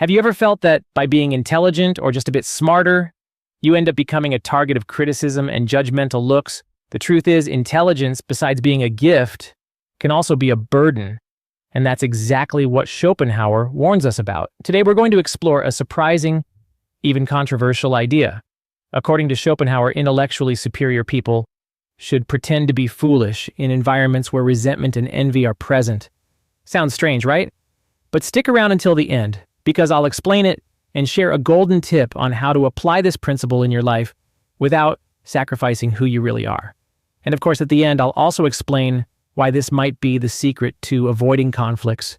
Have you ever felt that by being intelligent or just a bit smarter, you end up becoming a target of criticism and judgmental looks? The truth is, intelligence, besides being a gift, can also be a burden. And that's exactly what Schopenhauer warns us about. Today, we're going to explore a surprising, even controversial idea. According to Schopenhauer, intellectually superior people should pretend to be foolish in environments where resentment and envy are present. Sounds strange, right? But stick around until the end, because I'll explain it and share a golden tip on how to apply this principle in your life without sacrificing who you really are. And of course, at the end, I'll also explain why this might be the secret to avoiding conflicts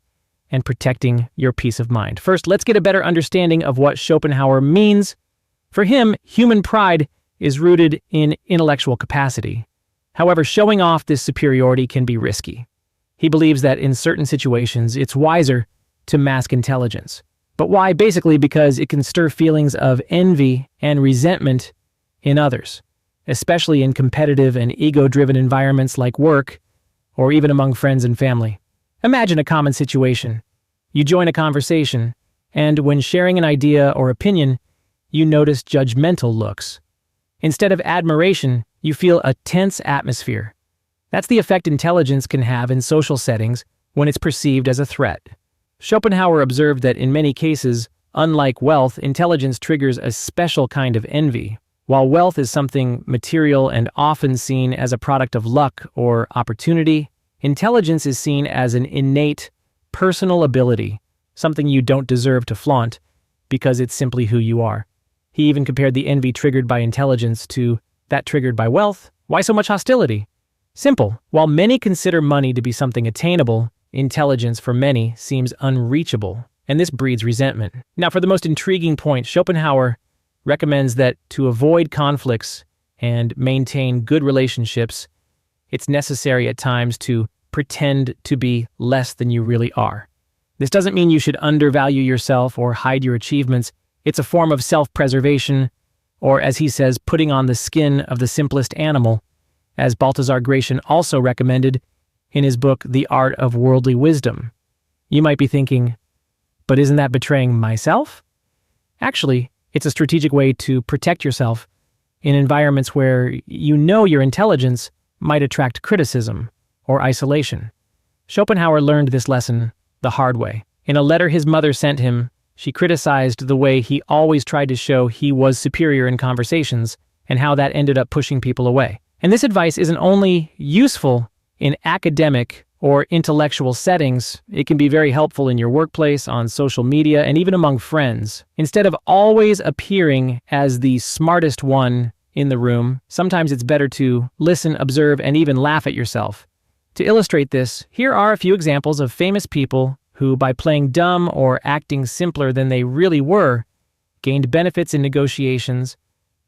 and protecting your peace of mind. First, let's get a better understanding of what Schopenhauer means. For him, human pride is rooted in intellectual capacity. However, showing off this superiority can be risky. He believes that in certain situations, it's wiser to mask intelligence. But why? Basically because it can stir feelings of envy and resentment in others, especially in competitive and ego-driven environments like work or even among friends and family. Imagine a common situation. You join a conversation, and when sharing an idea or opinion, you notice judgmental looks. Instead of admiration, you feel a tense atmosphere. That's the effect intelligence can have in social settings when it's perceived as a threat. Schopenhauer observed that in many cases, unlike wealth, intelligence triggers a special kind of envy. While wealth is something material and often seen as a product of luck or opportunity, intelligence is seen as an innate, personal ability, something you don't deserve to flaunt because it's simply who you are. He even compared the envy triggered by intelligence to that triggered by wealth. Why so much hostility? Simple. While many consider money to be something attainable, intelligence for many seems unreachable, and this breeds resentment. Now, for the most intriguing point, Schopenhauer recommends that to avoid conflicts and maintain good relationships, it's necessary at times to pretend to be less than you really are. This doesn't mean you should undervalue yourself or hide your achievements. It's a form of self-preservation, or as he says, putting on the skin of the simplest animal, as Balthasar Gracian also recommended in his book, The Art of Worldly Wisdom. You might be thinking, but isn't that betraying myself? Actually, it's a strategic way to protect yourself in environments where you know your intelligence might attract criticism or isolation. Schopenhauer learned this lesson the hard way. In a letter his mother sent him, she criticized the way he always tried to show he was superior in conversations and how that ended up pushing people away. And this advice isn't only useful in academic or intellectual settings, it can be very helpful in your workplace, on social media, and even among friends. Instead of always appearing as the smartest one in the room, sometimes it's better to listen, observe, and even laugh at yourself. To illustrate this, here are a few examples of famous people who, by playing dumb or acting simpler than they really were, gained benefits in negotiations,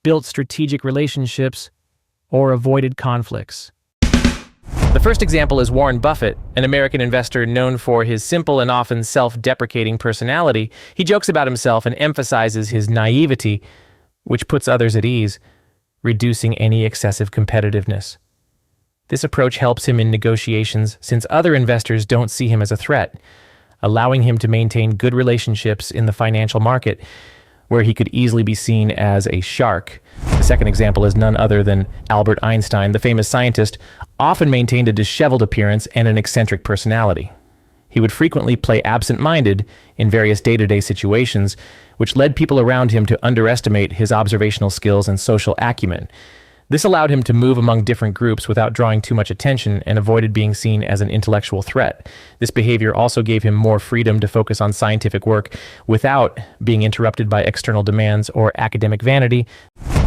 built strategic relationships, or avoided conflicts. The first example is Warren Buffett, an American investor known for his simple and often self-deprecating personality. He jokes about himself and emphasizes his naivety, which puts others at ease, reducing any excessive competitiveness. This approach helps him in negotiations since other investors don't see him as a threat, allowing him to maintain good relationships in the financial market, where he could easily be seen as a shark. The second example is none other than Albert Einstein. The famous scientist often maintained a disheveled appearance and an eccentric personality. He would frequently play absent-minded in various day-to-day situations, which led people around him to underestimate his observational skills and social acumen. This allowed him to move among different groups without drawing too much attention and avoided being seen as an intellectual threat. This behavior also gave him more freedom to focus on scientific work without being interrupted by external demands or academic vanity.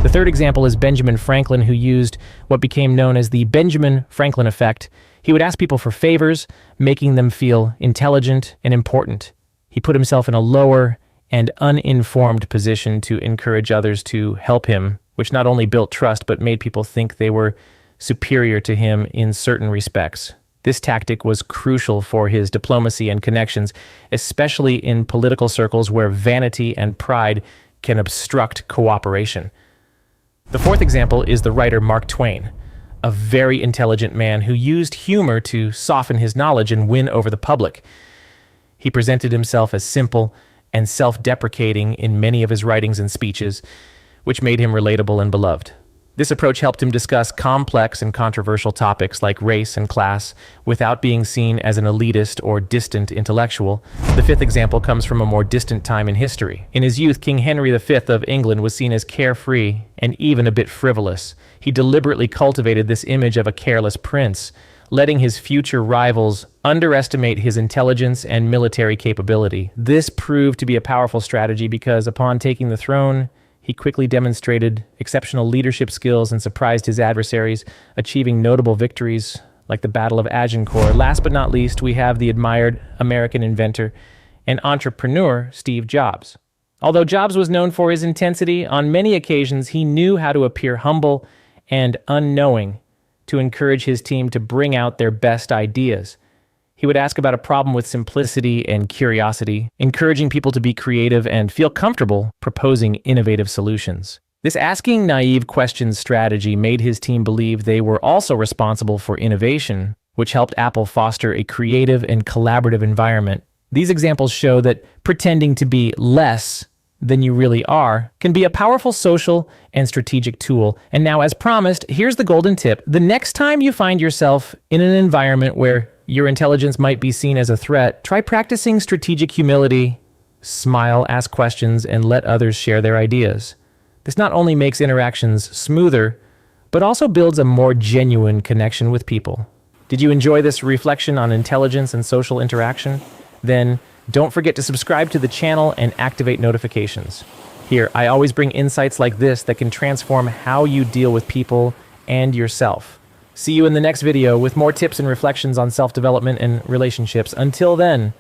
The third example is Benjamin Franklin, who used what became known as the Benjamin Franklin effect. He would ask people for favors, making them feel intelligent and important. He put himself in a lower and uninformed position to encourage others to help him, which not only built trust but made people think they were superior to him in certain respects. This tactic was crucial for his diplomacy and connections, especially in political circles where vanity and pride can obstruct cooperation. The fourth example is the writer Mark Twain, a very intelligent man who used humor to soften his knowledge and win over the public. He presented himself as simple and self-deprecating in many of his writings and speeches, which made him relatable and beloved. This approach helped him discuss complex and controversial topics like race and class without being seen as an elitist or distant intellectual. The fifth example comes from a more distant time in history. In his youth, King Henry V of England was seen as carefree and even a bit frivolous. He deliberately cultivated this image of a careless prince, letting his future rivals underestimate his intelligence and military capability. This proved to be a powerful strategy because upon taking the throne, he quickly demonstrated exceptional leadership skills and surprised his adversaries, achieving notable victories like the Battle of Agincourt. Last but not least, we have the admired American inventor and entrepreneur, Steve Jobs. Although Jobs was known for his intensity, on many occasions he knew how to appear humble and unknowing to encourage his team to bring out their best ideas. He would ask about a problem with simplicity and curiosity, encouraging people to be creative and feel comfortable proposing innovative solutions. This asking naive questions strategy made his team believe they were also responsible for innovation, which helped Apple foster a creative and collaborative environment. These examples show that pretending to be less than you really are can be a powerful social and strategic tool. And now, as promised, here's the golden tip. The next time you find yourself in an environment where your intelligence might be seen as a threat, try practicing strategic humility, smile, ask questions, and let others share their ideas. This not only makes interactions smoother, but also builds a more genuine connection with people. Did you enjoy this reflection on intelligence and social interaction? Then don't forget to subscribe to the channel and activate notifications. Here, I always bring insights like this that can transform how you deal with people and yourself. See you in the next video with more tips and reflections on self-development and relationships. Until then,